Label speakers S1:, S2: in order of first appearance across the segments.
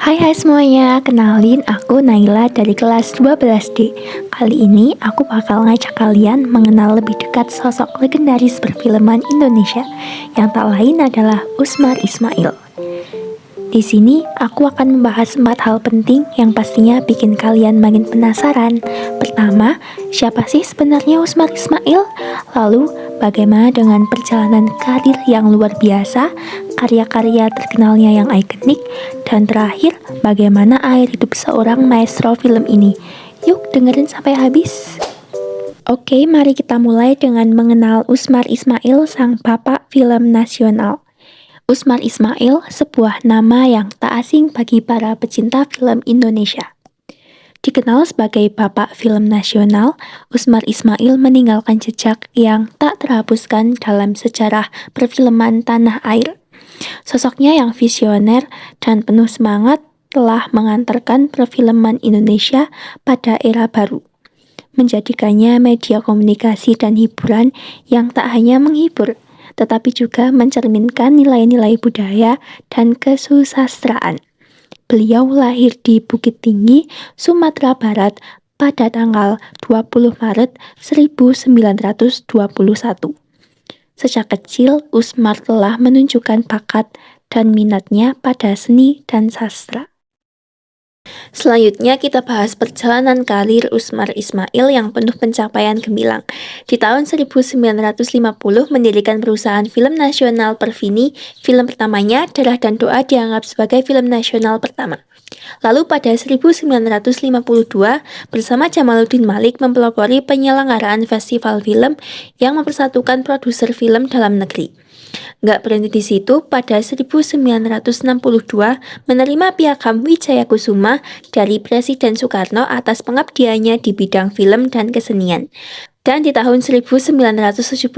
S1: Hai semuanya, kenalin aku Naila dari kelas 12D. Kali ini aku bakal ngajak kalian mengenal lebih dekat sosok legendaris perfilman Indonesia yang tak lain adalah Usmar Ismail. Di sini aku akan membahas 4 hal penting yang pastinya bikin kalian makin penasaran. Pertama, siapa sih sebenarnya Usmar Ismail? Lalu, bagaimana dengan perjalanan karir yang luar biasa, karya-karya terkenalnya yang ikonik, dan terakhir, bagaimana akhir hidup seorang maestro film ini? Yuk dengerin sampai habis. Oke, mari kita mulai dengan mengenal Usmar Ismail, sang bapak film nasional. Usmar Ismail, sebuah nama yang tak asing bagi para pecinta film Indonesia. Dikenal sebagai bapak film nasional, Usmar Ismail meninggalkan jejak yang tak terhapuskan dalam sejarah perfilman tanah air. Sosoknya yang visioner dan penuh semangat telah mengantarkan perfilman Indonesia pada era baru, menjadikannya media komunikasi dan hiburan yang tak hanya menghibur, tetapi juga mencerminkan nilai-nilai budaya dan kesusastraan. Beliau lahir di Bukit Tinggi, Sumatera Barat pada tanggal 20 Maret 1921. Sejak kecil, Usmar telah menunjukkan bakat dan minatnya pada seni dan sastra. Selanjutnya kita bahas perjalanan karir Usmar Ismail yang penuh pencapaian gemilang. Di tahun 1950 mendirikan perusahaan film nasional Perfini. Film pertamanya, Darah dan Doa, dianggap sebagai film nasional pertama. Lalu pada 1952, bersama Jamaluddin Malik mempelopori penyelenggaraan festival film yang mempersatukan produser film dalam negeri. Nggak berhenti di situ, pada 1962 menerima Piagam Wijaya Kusuma dari Presiden Soekarno atas pengabdiannya di bidang film dan kesenian. Dan di tahun 1971,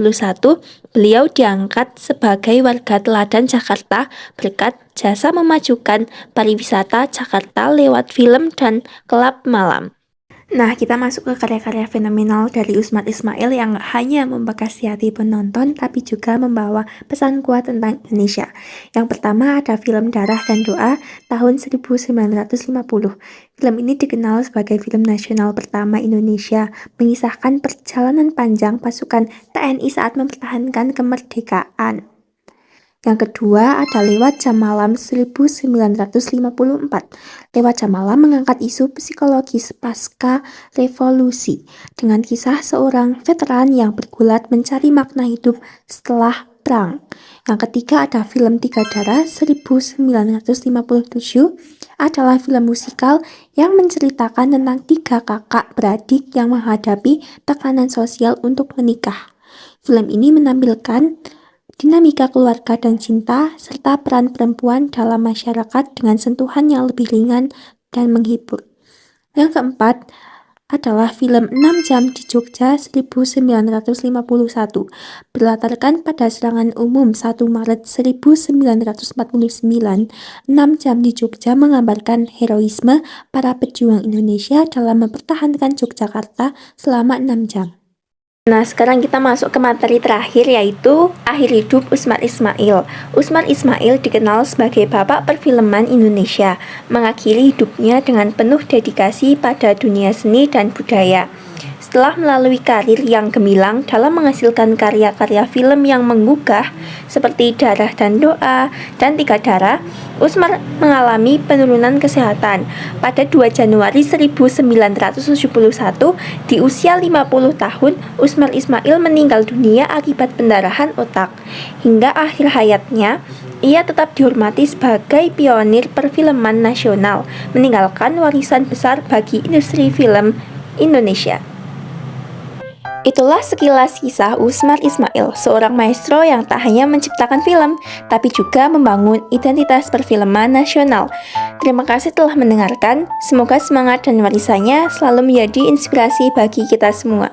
S1: beliau diangkat sebagai warga teladan Jakarta berkat jasa memajukan pariwisata Jakarta lewat film dan klub malam. Nah, kita masuk ke karya-karya fenomenal dari Usmar Ismail yang hanya membekas hati penonton tapi juga membawa pesan kuat tentang Indonesia. Yang pertama ada film Darah dan Doa tahun 1950. Film ini dikenal sebagai film nasional pertama Indonesia, mengisahkan perjalanan panjang pasukan TNI saat mempertahankan kemerdekaan. Yang kedua ada Lewat Jam Malam 1954. Lewat Jam Malam mengangkat isu psikologis pasca revolusi dengan kisah seorang veteran yang bergulat mencari makna hidup setelah perang. Yang ketiga ada film Tiga Darah 1957, adalah film musikal yang menceritakan tentang 3 kakak beradik yang menghadapi tekanan sosial untuk menikah. Film ini menampilkan dinamika keluarga dan cinta, serta peran perempuan dalam masyarakat dengan sentuhan yang lebih ringan dan menghibur. Yang keempat adalah film 6 Jam di Jogja 1951, berlatarkan pada serangan umum 1 Maret 1949. 6 Jam di Jogja menggambarkan heroisme para pejuang Indonesia dalam mempertahankan Yogyakarta selama 6 jam. Nah, sekarang kita masuk ke materi terakhir, yaitu akhir hidup Usmar Ismail. Usmar Ismail dikenal sebagai bapak perfilman Indonesia, mengakhiri hidupnya dengan penuh dedikasi pada dunia seni dan budaya. Setelah melalui karir yang gemilang dalam menghasilkan karya-karya film yang menggugah seperti Darah dan Doa dan Tiga Darah, Usmar mengalami penurunan kesehatan. Pada 2 Januari 1971, di usia 50 tahun, Usmar Ismail meninggal dunia akibat pendarahan otak. Hingga akhir hayatnya, ia tetap dihormati sebagai pionir perfilman nasional, meninggalkan warisan besar bagi industri film Indonesia. Itulah sekilas kisah Usmar Ismail, seorang maestro yang tak hanya menciptakan film, tapi juga membangun identitas perfilman nasional. Terima kasih telah mendengarkan, semoga semangat dan warisannya selalu menjadi inspirasi bagi kita semua.